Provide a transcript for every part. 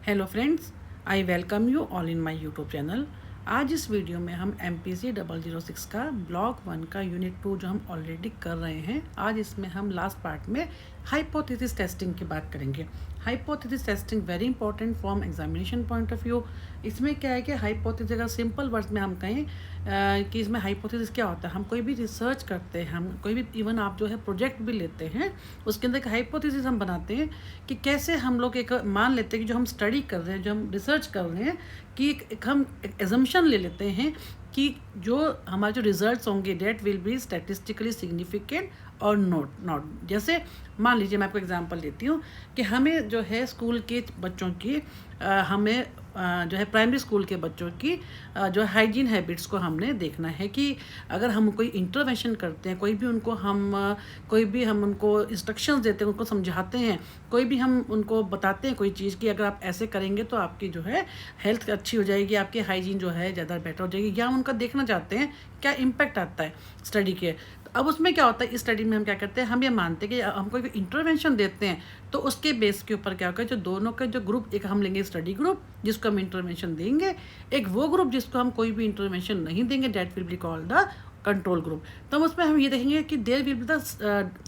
Hello friends, I welcome you all in my YouTube channel. आज इस video में हम MPC 006 का ब्लॉक 1 का यूनिट 2 जो हम ऑलरेडी कर रहे हैं, आज इसमें हम लास्ट पार्ट में हाइपोथेसिस टेस्टिंग की बात करेंगे। Hypothesis testing very important from examination point of view. इसमें क्या है कि हाइपोथेसिस अगर सिंपल वर्ड्स में हम कहें कि इसमें हाइपोथेसिस क्या होता है, हम कोई भी रिसर्च करते हैं, हम कोई भी इवन आप जो है प्रोजेक्ट भी लेते हैं, उसके अंदर एक हाइपोथेसिस हम बनाते हैं कि कैसे हम लोग एक मान लेते हैं कि जो हम स्टडी कर रहे हैं, जो हम रिसर्च कर रहे हैं, कि एक हम एजम्पशन ले लेते हैं कि जो हमारे जो रिजल्ट्स होंगे that will be statistically significant और नॉट। जैसे मान लीजिए मैं आपको एग्जांपल देती हूँ कि हमें जो है स्कूल के बच्चों की हमें जो है प्राइमरी स्कूल के बच्चों की जो हाइजीन हैबिट्स को हमने देखना है कि अगर हम कोई इंटरवेंशन करते हैं, कोई भी हम उनको इंस्ट्रक्शंस देते हैं, उनको समझाते हैं, कोई भी हम उनको बताते हैं कोई चीज़ की अगर आप ऐसे करेंगे तो आपकी जो है हेल्थ अच्छी हो जाएगी, आपकी हाइजीन जो है ज़्यादा बेटर हो जाएगी, या हम उनका देखना चाहते हैं क्या इम्पैक्ट आता है स्टडी के। अब उसमें क्या होता है, इस स्टडी में हम क्या करते हैं, हम ये मानते हैं कि हम कोई इंटरवेंशन देते हैं तो उसके बेस के ऊपर क्या होगा, जो दोनों का जो ग्रुप, एक हम लेंगे स्टडी ग्रुप जिसको हम इंटरवेंशन देंगे, एक वो ग्रुप जिसको हम कोई भी इंटरवेंशन नहीं देंगे, that will be called the control group. तो हम उसमें हम ये देखेंगे कि there will be the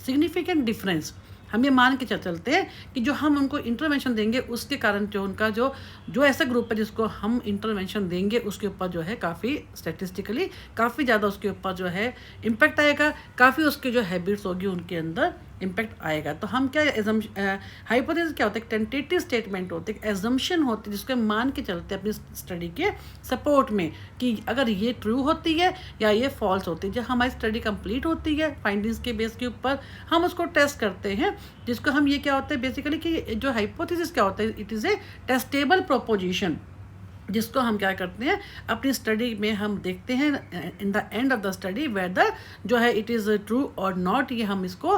significant difference. हम ये मान के चलते हैं कि जो हम उनको इंटरवेंशन देंगे उसके कारण जो उनका जो ऐसा ग्रुप है जिसको हम इंटरवेंशन देंगे उसके ऊपर जो है काफ़ी स्टैटिस्टिकली काफ़ी ज़्यादा उसके ऊपर जो है इम्पैक्ट आएगा, काफ़ी उसके जो हैबिट्स होगी उनके अंदर इम्पैक्ट आएगा। तो हम क्या हाइपोथेसिस क्या होता है, टेंटेटिव स्टेटमेंट होती है, एजम्पशन होती है जिसको हम मान के चलते हैं अपनी स्टडी के सपोर्ट में कि अगर ये ट्रू होती है या ये फॉल्स होती है। जब हमारी स्टडी कंप्लीट होती है फाइंडिंग्स के बेस के ऊपर हम उसको टेस्ट करते हैं, जिसको हम ये क्या होता है बेसिकली कि जो हाइपोथेसिस क्या होता है, it is a testable proposition, जिसको हम क्या करते हैं अपनी स्टडी में हम देखते हैं in the end of the study whether जो है इट इज़ ट्रू और नॉट। ये हम इसको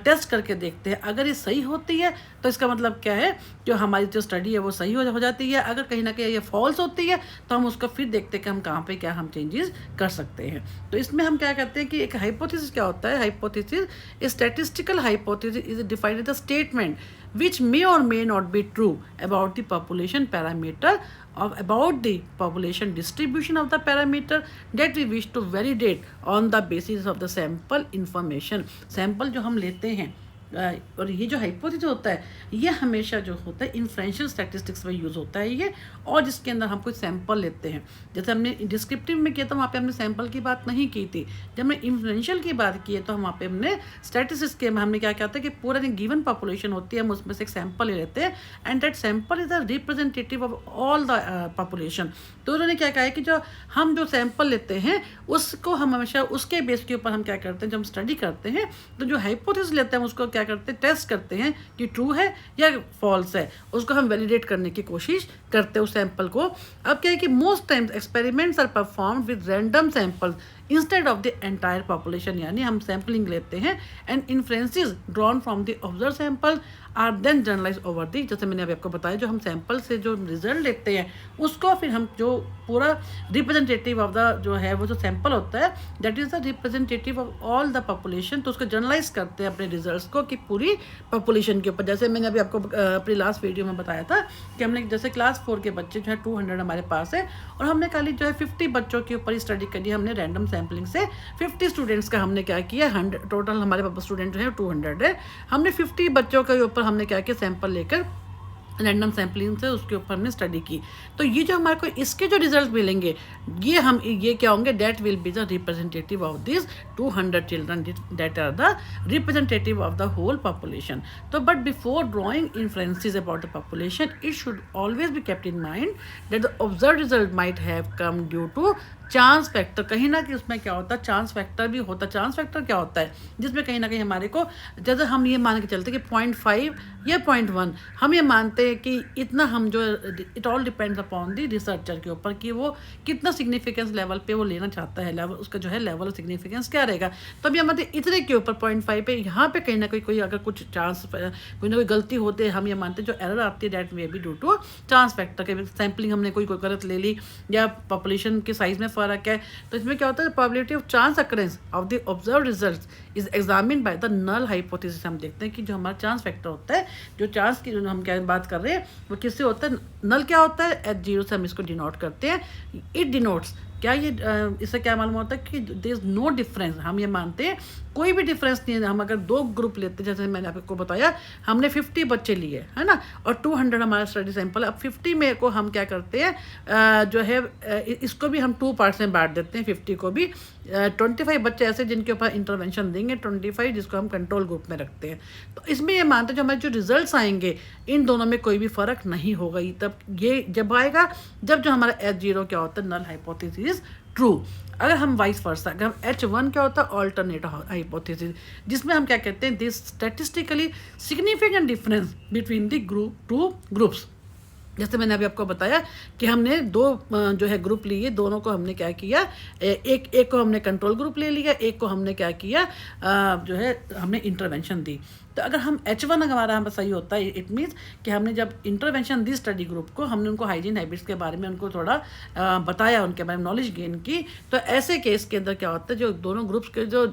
टेस्ट करके देखते हैं। अगर ये सही होती है तो इसका मतलब क्या है, जो हमारी जो स्टडी है वो सही हो जाती है। अगर कहीं ना कहीं ये फॉल्स होती है तो हम उसको फिर देखते हैं कि हम कहाँ पे क्या हम चेंजेस कर सकते हैं। तो इसमें हम क्या कहते हैं कि एक हाइपोथेसिस क्या होता है, hypothesis statistical hypothesis is defined as the statement which may or may not be true about the population parameter or about the population distribution of the parameter that we wish to validate on the basis of the sample information। sample जो हम लेते हैं और ये जो hypothesis होता है ये हमेशा जो होता है इन्फ्रेंशियल स्टैटिस्टिक्स में यूज़ होता है ये, और जिसके अंदर हम कोई सैंपल लेते हैं। जैसे हमने डिस्क्रिप्टिव में किया था वहाँ पे हमने सैंपल की बात नहीं की थी, जब हमने इन्फ्रेंशियल की बात की है तो वहाँ पे हमने स्टैटिस्टिक्स के में हमने क्या कहता है कि पूरा जो गिवन पॉपुलेशन होती है हम उसमें से एक सैंपल ले लेते हैं and that sample is the representative of all the population. तो उन्होंने क्या कहा है कि जो हम जो सैंपल लेते हैं उसको हम हमेशा उसके बेस के ऊपर हम क्या करते हैं, जब हम स्टडी करते हैं तो जो हाइपोथेसिस लेते हैं उसको क्या करते हैं, टेस्ट करते हैं कि ट्रू है या फॉल्स है, उसको हम वैलिडेट करने की कोशिश करते हैं उस सैंपल को। अब क्या है कि most times experiments are performed with random samples instead of the entire population, यानी हम सैम्पलिंग लेते हैं and inferences drawn from the observe sample are then generalise over the. जैसे मैंने अभी आपको बताया, जो हम सैंपल से जो रिजल्ट लेते हैं उसको फिर हम जो पूरा रिप्रेजेंटेटिव ऑफ द जो है वो जो सैंपल होता है that is the representative of all the population, तो उसको जनरलाइज करते हैं अपने रिजल्ट्स को कि पूरी पॉपुलेशन के ऊपर। जैसे मैंने अभी आपको अपनी लास्ट वीडियो में बताया था कि हमने जैसे क्लास 4 के बच्चे जो है 200 हमारे पास है और हमने खाली जो है 50 बच्चों के ऊपर स्टडी करी, हमने रैंडम सैम्पलिंग से 50 स्टूडेंट्स का हमने क्या किया, 100 टोटल हमारे पास स्टूडेंट जो है 200 है, हमने 50 बच्चों के ऊपर हमने क्या किया, सैंपल लेकर रैंडम सैम्पलिंग से उसके ऊपर हमने स्टडी की। तो ये जो हमारे को इसके जो रिजल्ट मिलेंगे ये क्या होंगे, that will be the representative of this 200 children that are the representative of the whole population. तो but before drawing inferences about the population it should always be kept in mind that the observe result might have come due to chance factor. कहीं ना कहीं उसमें क्या होता है, chance factor भी होता है। चांस फैक्टर क्या होता है, जिसमें कहीं ना कहीं हमारे को, जैसे हम ये मान के चलते हैं कि 0.5 या 0.1 हम ये मानते हैं कि इतना हम जो it all depends upon the researcher के ऊपर कि वो कितना सिग्निफिकेंस लेवल पे वो लेना चाहता है, लेवल उसका जो है लेवल ऑफ सिग्निफिकेंस क्या रहेगा। तो अभी हमारे इतने के ऊपर 0.5 पे यहाँ पे कहीं ना कहीं कोई अगर कुछ चांस कोई ना कोई गलती होती है, हम ये मानते हैं जो एरर आती है that may be due to chance factor के। सैम्पलिंग हमने कोई गलत ले ली या पॉपुलेशन के साइज में फ़र्क है। तो इसमें क्या होता है, probability of chance occurrence of the observe result is examine by the null hypothesis. हम देखते हैं कि जो हमारा चांस फैक्टर होता है, जो चांस की जो हम क्या बात कर रहे हैं वो किससे होता है, नल क्या होता है, H0 से हम इसको डिनोट करते हैं। इट डिनोट्स क्या, ये इससे क्या मालूम होता है कि देयर इज नो डिफरेंस। हम ये मानते हैं कोई भी डिफरेंस नहीं है। हम अगर 2 ग्रुप लेते हैं, जैसे मैंने आपको बताया, हमने 50 बच्चे लिए है ना, और 200 हमारा स्टडी सैंपल। अब 50 में को हम क्या करते हैं, जो है इसको भी हम 2 पार्ट्स में बांट देते हैं। 50 को भी 25 बच्चे ऐसे जिनके ऊपर इंटरवेंशन देंगे, 25 जिसको हम कंट्रोल ग्रुप में रखते हैं। तो इसमें ये मानते हैं जो हमारे जो रिजल्ट्स आएंगे इन दोनों में कोई भी फ़र्क नहीं होगा। तब ये जब आएगा जब जो हमारा H0 क्या होता है, नल हाइपोथेसिस ट्रू। अगर हम वाइस वर्सा, अगर हम H1 क्या होता है, ऑल्टरनेट हाइपोथेसिस, जिसमें हम क्या कहते हैं, this statistically significant difference between the two groups. जैसे मैंने अभी आपको बताया कि हमने 2 जो है ग्रुप लिए, दोनों को हमने क्या किया, एक को हमने कंट्रोल ग्रुप ले लिया, एक को हमने क्या किया, जो है हमने इंटरवेंशन दी। तो अगर हम H1 हमारा हम सही होता है, इट मीन्स कि हमने जब इंटरवेंशन दी स्टडी ग्रुप को, हमने उनको हाइजीन हैबिट्स के बारे में उनको थोड़ा बताया, उनके बारे में नॉलेज गेन की। तो ऐसे केस के अंदर क्या होता है, जो दोनों ग्रुप्स के जो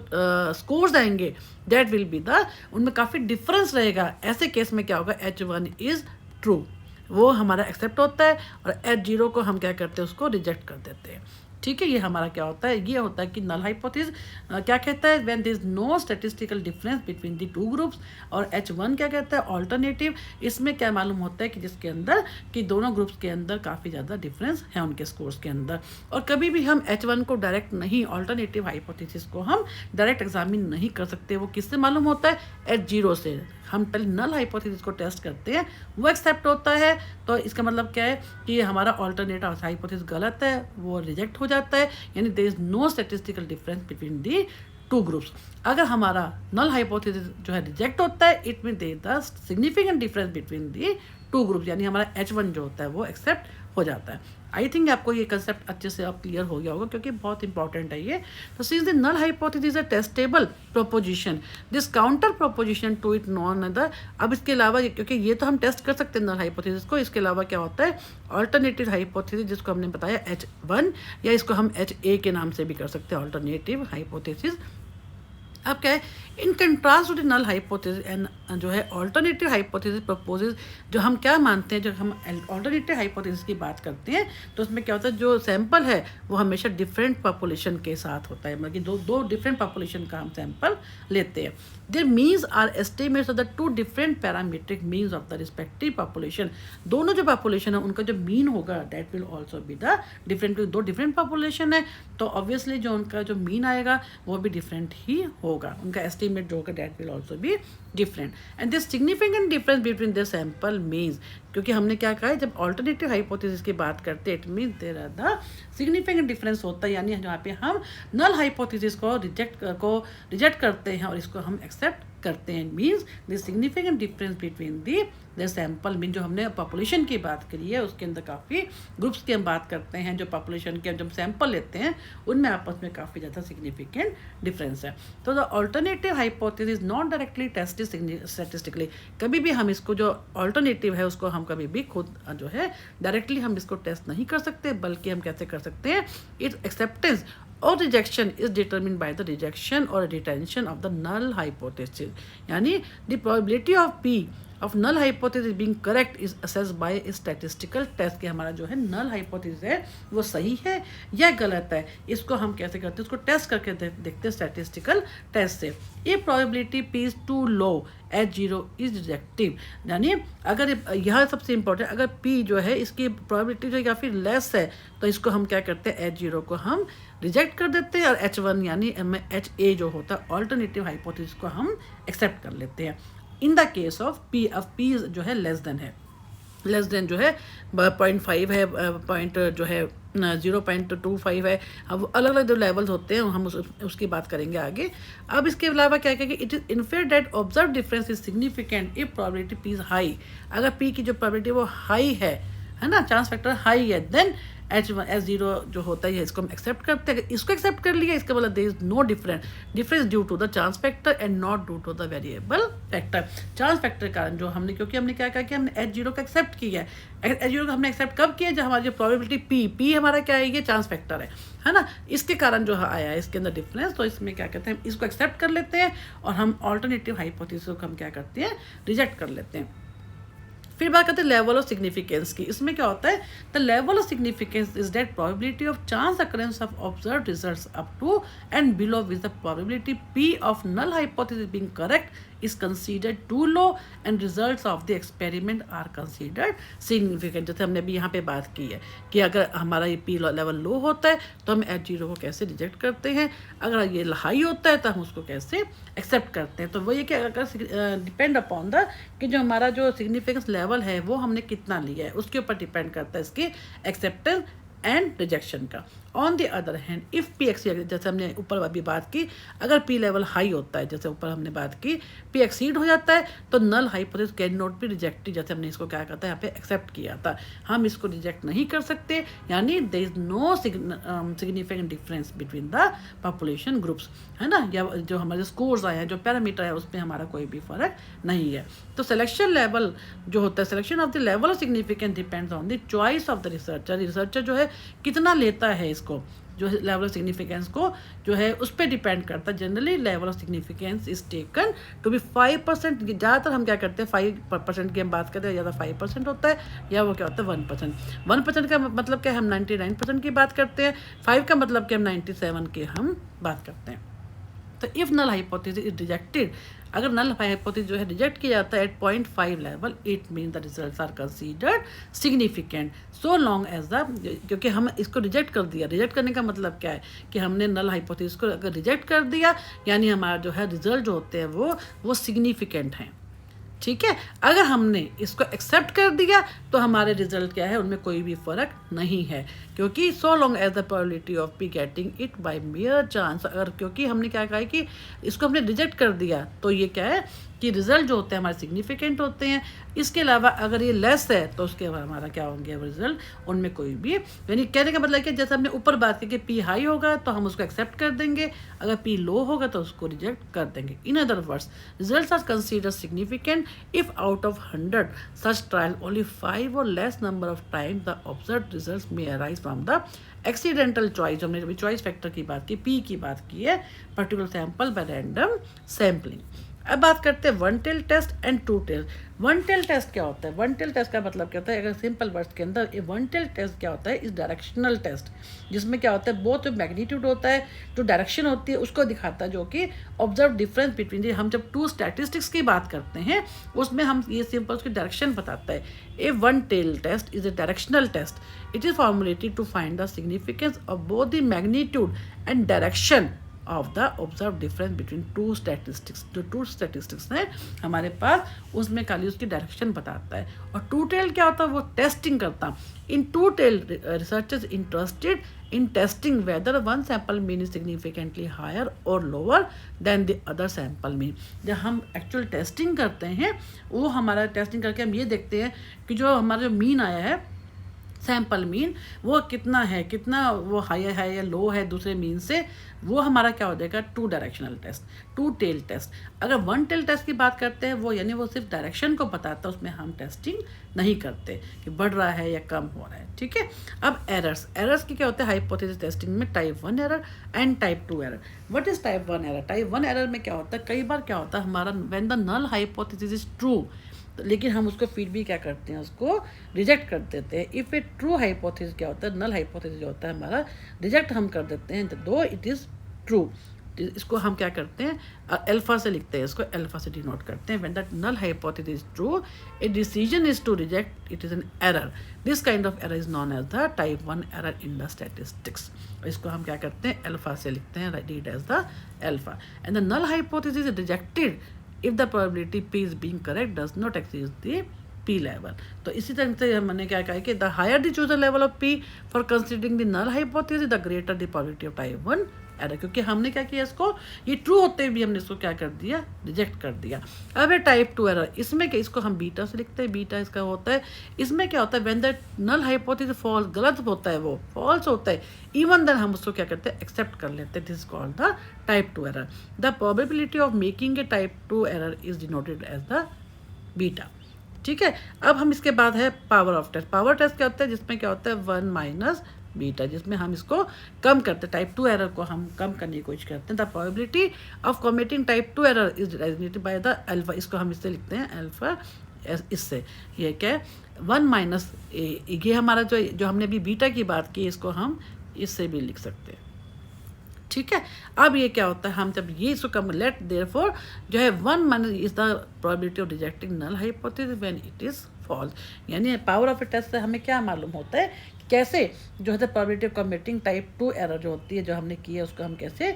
स्कोर्स आएंगे दैट विल बी उनमें काफ़ी डिफरेंस रहेगा। ऐसे केस में क्या होगा, H1 इज़ ट्रू, वो हमारा एक्सेप्ट होता है, और H0 को हम क्या करते हैं, उसको रिजेक्ट कर देते हैं। ठीक है, ये हमारा क्या होता है, ये होता है कि नल हाइपोथेसिस क्या कहता है, when there is no statistical difference between the 2 groups. और H1 क्या कहता है, ऑल्टरनेटिव। इसमें क्या मालूम होता है कि जिसके अंदर कि दोनों ग्रुप्स के अंदर काफ़ी ज़्यादा डिफरेंस है उनके स्कोर्स के अंदर। और कभी भी हम H1 को डायरेक्ट नहीं, ऑल्टरनेटिव हाइपोथेसिस को हम डायरेक्ट एग्जामिन नहीं कर सकते। वो किससे मालूम होता है, H0 से। हम पहले नल हाइपोथेसिस को टेस्ट करते हैं, वो एक्सेप्ट होता है, तो इसका मतलब क्या है कि हमारा ऑल्टरनेटिव हाइपोथेसिस गलत है, वो रिजेक्ट हो जाता है। यानी there is no statistical difference between the 2 groups. अगर हमारा नल हाइपोथेसिस जो है रिजेक्ट होता है, it mean there the significant difference between the 2 groups, यानी हमारा H1 जो होता है वो एक्सेप्ट हो जाता है। आई थिंक आपको ये कंसेप्ट अच्छे से अब क्लियर हो गया होगा, क्योंकि बहुत इंपॉर्टेंट है ये। तो since the null hypothesis a testable proposition, this counter proposition to it known other. अब इसके अलावा, क्योंकि ये तो हम टेस्ट कर सकते हैं नल हाइपोथेसिस को, इसके अलावा क्या होता है, ऑल्टरनेटिव हाइपोथेसिस, जिसको हमने बताया H1, या इसको हम HA के नाम से भी कर सकते हैं, ऑल्टरनेटिव हाइपोथेसिस। अब क्या है, in contrast to the null hypothesis and जो है ऑल्टरनेटिव हाइपोथेसिस प्रपोजेस, जो हम क्या मानते हैं, जब हम ऑल्टरनेटिव हाइपोथेसिस की बात करते हैं तो उसमें क्या होता है, जो सैंपल है वो हमेशा डिफरेंट पॉपुलेशन के साथ होता है, मतलब कि दो डिफरेंट पॉपुलेशन का हम सैंपल लेते हैं। Their means are estimates of the 2 different parametric means of the respective population. दोनों जो पॉपुलेशन है उनका जो मीन होगा that will also be the different. 2 different population है तो ऑब्वियसली जो उनका जो मीन आएगा वो भी डिफरेंट ही होगा, उनका एस्टिमेट जो होगा that will also be different. And this significant difference between the sample means, क्योंकि हमने क्या कहा है, जब ऑल्टरनेटिव हाइपोथेसिस की बात करते हैं, it means there are the significant difference होता है, यानी जहाँ पे हम नल हाइपोथेसिस को रिजेक्ट करते हैं और इसको हम एक्सेप्ट करते हैं। Means the significant difference between the sample mean, जो हमने पॉपुलेशन की बात करी है उसके अंदर काफ़ी ग्रुप्स की हम बात करते हैं, जो पॉपुलेशन के जब सैंपल लेते हैं उनमें आपस में काफ़ी ज़्यादा सिग्निफिकेंट डिफरेंस है। तो the alternative hypothesis not directly tested statistically, कभी भी हम इसको जो ऑल्टरनेटिव है उसको हम कभी भी खुद जो है डायरेक्टली हम इसको टेस्ट नहीं कर सकते, बल्कि हम कैसे कर सकते हैं, इट्स एक्सेप्टेंस और rejection is determined by the rejection और retention of the null hypothesis. यानी the probability of P of null hypothesis being correct is assessed by statistical test, कि हमारा जो है नल हाइपोथेसिस है वो सही है या गलत है, इसको हम कैसे करते हैं, उसको टेस्ट करके देखते हैं स्टैटिस्टिकल टेस्ट से। ये probability P is too low, H0 is rejected. यानी अगर यह सबसे इंपॉर्टेंट, अगर P जो है इसकी प्रोबेबिलिटी जो काफ़ी लेस है तो इसको हम क्या करते हैं, H0 को हम रिजेक्ट कर देते हैं, और H1 यानी HA जो होता है ऑल्टरनेटिव हाइपोथेसिस को हम एक्सेप्ट कर लेते हैं। In the case of P, अब P जो है लेस देन जो है 0.5 है, पॉइंट जो है 0.25 है। अब अलग अलग जो लेवल्स होते हैं हम उसकी बात करेंगे आगे। अब इसके अलावा क्या कहेंगे, it is inferred that observe difference is significant if probability P is high. अगर P की जो प्रोबेबिलिटी वो हाई है ना, चांस फैक्टर हाई है, देन H0 जो होता है इसको हम एक्सेप्ट करते हैं। अगर इसको एक्सेप्ट कर लिया इसका मतलब there is no difference due to the chance factor and not due to the variable factor. Chance factor के कारण जो हमने, क्योंकि हमने क्या कहा कि हमने H0 को एक्सेप्ट किया है। H0 को हमने एक्सेप्ट कब किया, जब हमारी जो प्रोबेबिलिटी P हमारा क्या है, ये चांस फैक्टर है ना, इसके कारण जो आया है इसके अंदर डिफरेंस। तो इसमें क्या कहते हैं, इसको एक्सेप्ट कर लेते हैं और हम ऑल्टरनेटिव हाइपोथेसिस को हम क्या करते हैं, रिजेक्ट कर लेते हैं। फिर बात करते हैं लेवल ऑफ सिग्निफिकेंस की। इसमें क्या होता है, the level of significance is that probability of chance occurrence of observed results up to and below which the probability P of null hypothesis being correct is considered too low and results of the experiment are considered significant। जैसे हमने अभी यहाँ पे बात की है कि अगर हमारा ये P लेवल लो होता है तो हम H0 को कैसे रिजेक्ट करते हैं, अगर ये हाई होता है तो हम उसको कैसे एक्सेप्ट करते हैं। तो वो ये कि अगर डिपेंड अपॉन द कि जो हमारा जो सिग्निफिकेंस लेवल है वो हमने कितना लिया है उसके ऊपर डिपेंड करता है इसकी एक्सेप्टेंस एंड रिजेक्शन का। On the other hand if P exceed, जैसे हमने ऊपर अभी बात की, अगर P लेवल हाई होता है, जैसे ऊपर हमने बात की P एक्सीड हो जाता है तो null hypothesis can not be rejected. जैसे हमने इसको क्या कहता है यहाँ पे एक्सेप्ट किया था, हम इसको रिजेक्ट नहीं कर सकते, यानी there is no significant difference between the population groups, है ना, या जो हमारे स्कोर्स आए हैं, जो पैरामीटर है उसमें हमारा कोई भी फर्क नहीं है। तो सिलेक्शन लेवल जो होता है, selection of the level of significance depends on the choice of the researcher. Researcher जो है कितना लेता है इसको, जो लेवल ऑफ सिग्निफिकेंस को जो है उस पर डिपेंड करता है। Generally level of significance is taken to be 5%। ज़्यादातर हम क्या करते हैं 5% की हम बात करते हैं, ज़्यादा 5% होता है, या वो क्या होता है 1%। 1% का मतलब क्या है, हम 99% की बात करते हैं, 5 का मतलब कि हम 97 की हम बात करते हैं। तो if null hypothesis is rejected, अगर नल हाइपोथेसिस जो है रिजेक्ट किया जाता है at 0.5 level, it mean the results are considered significant so long as the, क्योंकि हम इसको रिजेक्ट कर दिया। रिजेक्ट करने का मतलब क्या है कि हमने नल हाइपोथेसिस को अगर रिजेक्ट कर दिया, यानी हमारा जो है रिजल्ट जो होते हैं वो सिग्निफिकेंट हैं, ठीक है। अगर हमने इसको एक्सेप्ट कर दिया तो हमारे रिजल्ट क्या है, उनमें कोई भी फ़र्क नहीं है, क्योंकि so long as the probability of P getting it by mere chance. अगर क्योंकि हमने क्या कहा है कि इसको हमने रिजेक्ट कर दिया तो ये क्या है कि रिजल्ट जो होते हैं हमारे सिग्निफिकेंट होते हैं। इसके अलावा अगर ये लेस है तो उसके बाद हमारा क्या होंगे वो रिजल्ट, उनमें कोई भी, यानी कहने का मतलब कि जैसे हमने ऊपर बात की कि P हाई होगा तो हम उसको एक्सेप्ट कर देंगे, अगर P लो होगा तो उसको रिजेक्ट कर देंगे। In other words results are considered significant if out of 100 such trial only 5 और less number of time the observed results may arise from the accidental choice. हमने अभी चॉइस फैक्टर की बात की, P की बात की है, particular sample by random sampling. अब बात करते हैं one tail test and two tail. One tail test क्या होता है, वन टेल टेस्ट का मतलब क्या होता है, अगर सिंपल वर्ड्स के अंदर ये वन टेल टेस्ट क्या होता है, इस डायरेक्शनल टेस्ट, जिसमें क्या होता है बहुत मैग्नीट्यूड होता है, जो डायरेक्शन होती है उसको दिखाता है, जो कि ऑब्जर्व डिफरेंस बिटवीन, हम जब टू स्टैटिस्टिक्स की बात करते हैं उसमें हम ये सिंपल उसकी डायरेक्शन बताता है। A one tail test is a directional test, it is formulated to find the significance of both the magnitude and direction of the observe difference between two statistics. जो टू स्टैटिस्टिक्स हैं हमारे पास उसमें खाली उसकी direction बताता है। और to tell क्या होता है, वो टेस्टिंग करता। In two tail researchers interested in testing whether one sample mean is significantly higher और lower than the other sample mean. जब हम एक्चुअल टेस्टिंग करते हैं, वो हमारा टेस्टिंग करके हम ये देखते हैं कि जो हमारा जो मीन आया है, सैंपल मीन, वो कितना है, कितना वो हाई है या लो है दूसरे मीन से, वो हमारा क्या हो जाएगा two directional test, two tail test. अगर वन टेल टेस्ट की बात करते हैं, वो यानी वो सिर्फ डायरेक्शन को बताता है, उसमें हम टेस्टिंग नहीं करते कि बढ़ रहा है या कम हो रहा है, ठीक है। अब एरर्स, एरर्स की क्या होते हैं हाइपोथेसिस टेस्टिंग में, type 1 error and type 2 error. What is type 1 error? Type 1 error में क्या होता है, कई बार क्या होता है हमारा when the null hypothesis is true, लेकिन हम उसको फिर भी क्या करते हैं, उसको रिजेक्ट कर देते हैं। इफ़ ए ट्रू हाइपोथेसिस क्या होता है, नल हाइपोथेसिस जो होता है हमारा, रिजेक्ट हम कर देते हैं दो इट इज़ ट्रू। इसको हम क्या करते हैं, अल्फा से लिखते हैं, इसको अल्फा से डिनोट करते हैं। When that null hypothesis is true, a decision is to reject, it is an error. This kind of error is known as the type 1 error in the statistics. इसको हम क्या करते हैं, अल्फा से लिखते हैं, read as the alpha. And the null hypothesis is rejected if the probability P is being correct does not exceed the P level। तो इसी तरह से हमने क्या कहा कि the higher the chosen level of P for considering the null hypothesis, the greater the probability of type 1 error, क्योंकि हमने क्या किया इसको, ये ट्रू होते हुए भी हमने इसको क्या कर दिया, रिजेक्ट कर दिया। अब है टाइप 2 एरर, इसमें क्या, इसको हम बीटा से लिखते हैं, बीटा इसका होता है, इसमें क्या होता है, when the null hypothesis false, गलत होता है, वो फॉल्स होता है, इवन देन हम उसको क्या करते हैं, एक्सेप्ट कर लेते हैं, this is called the type 2 error. The probability of making a type 2 error is denoted as the beta. ठीक है, अब हम इसके बाद है power of test. Power test क्या होता है, जिसमें क्या होता है 1 माइनस बीटा, जिसमें हम इसको कम करते हैं, टाइप 2 एरर को हम कम करने की कोशिश करते हैं। The probability of committing type 2 error is designated by the alpha, इसको हम इससे लिखते हैं अल्फा, इससे ये क्या है 1 माइनस ये हमारा जो हमने अभी बीटा की बात की, इसको हम इससे भी लिख सकते हैं। ठीक है, अब ये क्या होता है, हम जब ये इसको कम, लेट देयरफॉर जो है 1 minus is the probability of rejecting null hypothesis when it is false. यानी पावर ऑफ ए टेस्ट से हमें क्या मालूम होता है, कैसे जो है probability of committing type 2 error जो होती है, जो हमने की है, उसको हम कैसे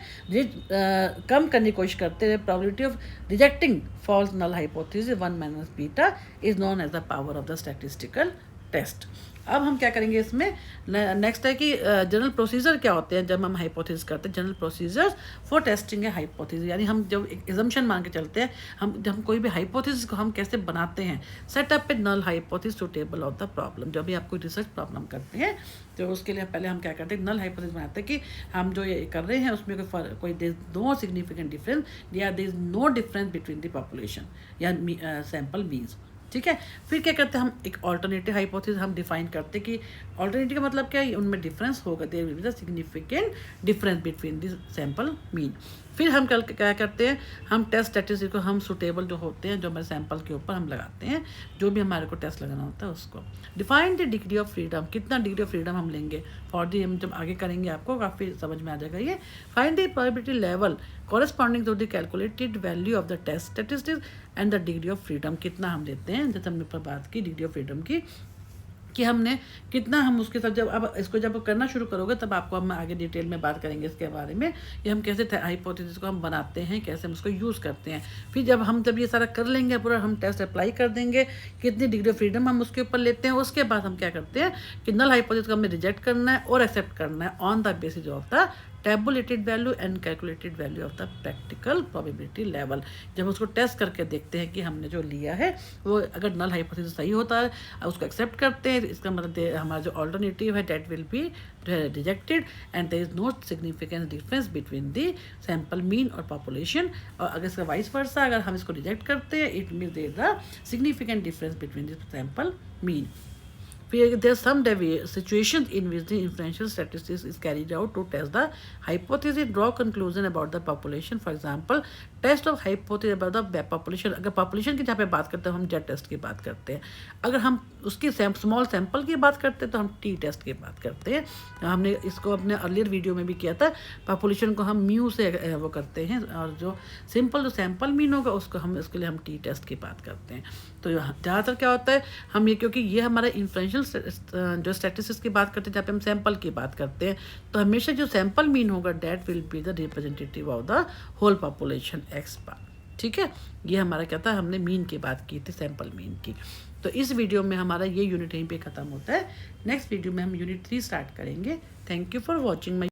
कम करने की कोशिश करते हैं। Probability of rejecting false null hypothesis 1 minus beta is known as the power of the statistical test. अब हम क्या करेंगे इसमें, नेक्स्ट है कि जनरल प्रोसीजर क्या होते हैं जब हम हाइपोथेसिस करते हैं। जनरल प्रोसीजर्स फॉर टेस्टिंग है हाइपोथेसिस, यानी हम जब एक एजम्पशन मान के चलते हैं, जब हम कोई भी हाइपोथेसिस को हम कैसे बनाते हैं, set up a null hypothesis suitable of the problem. जब भी आप कोई रिसर्च प्रॉब्लम करते हैं तो उसके लिए पहले हम क्या करते हैं, नल हाइपोथेसिस बनाते हैं कि हम जो ये कर रहे हैं उसमें कोई there is no significant difference या there is no difference between the population या सैंपल मीन्स। ठीक है, फिर क्या करते हैं, हम एक ऑल्टरनेटिव हाइपोथेसिस हम डिफाइन करते हैं कि ऑल्टरनेटिव का मतलब क्या है, उनमें डिफरेंस होगा, there will be the significant difference between the sample mean. फिर हम क्या करते हैं, हम टेस्ट स्टैटिस्टिक्स को हम सुटेबल जो होते हैं, जो हमारे सैंपल के ऊपर हम लगाते हैं, जो भी हमारे को टेस्ट लगाना होता है उसको। Define the degree of freedom, कितना डिग्री ऑफ फ्रीडम हम लेंगे फॉर दी, हम जब आगे करेंगे आपको काफ़ी समझ में आ जाएगा ये। Find the probability level corresponding to the calculated value of the test statistics and the degree of freedom, कितना हम देते हैं, जैसे हमने पर बात की डिग्री ऑफ फ्रीडम की, कि हमने कितना हम उसके साथ जब अब इसको जब करना शुरू करोगे तब आपको हम आगे डिटेल में बात करेंगे इसके बारे में कि हम कैसे हाइपोथेसिस को हम बनाते हैं, कैसे हम उसको यूज़ करते हैं। फिर जब ये सारा कर लेंगे पूरा, हम टेस्ट अप्लाई कर देंगे, कितनी डिग्री ऑफ फ्रीडम हम उसके ऊपर लेते हैं, उसके बाद हम क्या करते हैं कि नल हाइपोथेसिस को हमें रिजेक्ट करना है और एक्सेप्ट करना है on the basis of the tabulated value and calculated value of the practical probability level. जब उसको टेस्ट करके देखते हैं कि हमने जो लिया है वो अगर नल हाइपोथेसिस सही होता है, उसको एक्सेप्ट करते हैं, इसका मतलब हमारा जो ऑल्टरनेटिव है that will be rejected and there is no significant difference between the sample mean और पॉपुलेशन। और अगर इसका वाइस वर्सा, अगर हम इसको रिजेक्ट करते हैं, it means there the significant difference between the sample mean. There are some situations in which the inferential statistics is carried out to test the hypothesis, draw conclusion about the population. For example, test of hypothesis about the population. अगर population की जहाँ पे बात करते हैं हम Z test की बात करते हैं, अगर हम उसकी स्मॉल सैंपल की बात करते हैं तो हम T टेस्ट की बात करते हैं। हमने इसको अपने अर्लियर वीडियो में भी किया था, पॉपुलेशन को हम म्यू से वो करते हैं और जो सिंपल जो सैंपल मीन होगा उसको हम इसके लिए हम T टेस्ट की बात करते हैं। तो ज़्यादातर क्या होता है, हम ये क्योंकि ये हमारा इन्फ्लुएंशियल जो स्टैटिस्टिक्स की बात करते हैं, जहाँ पे हम सैंपल की बात करते हैं, तो हमेशा जो सैंपल मीन होगा that will be the representative of the whole population x bar. ठीक है, ये हमारा क्या था, हमने मीन की बात की थी, सैंपल मीन की। तो इस वीडियो में हमारा ये यूनिट यहीं पे ख़त्म होता है। नेक्स्ट वीडियो में हम यूनिट 3 स्टार्ट करेंगे। Thank you for watching my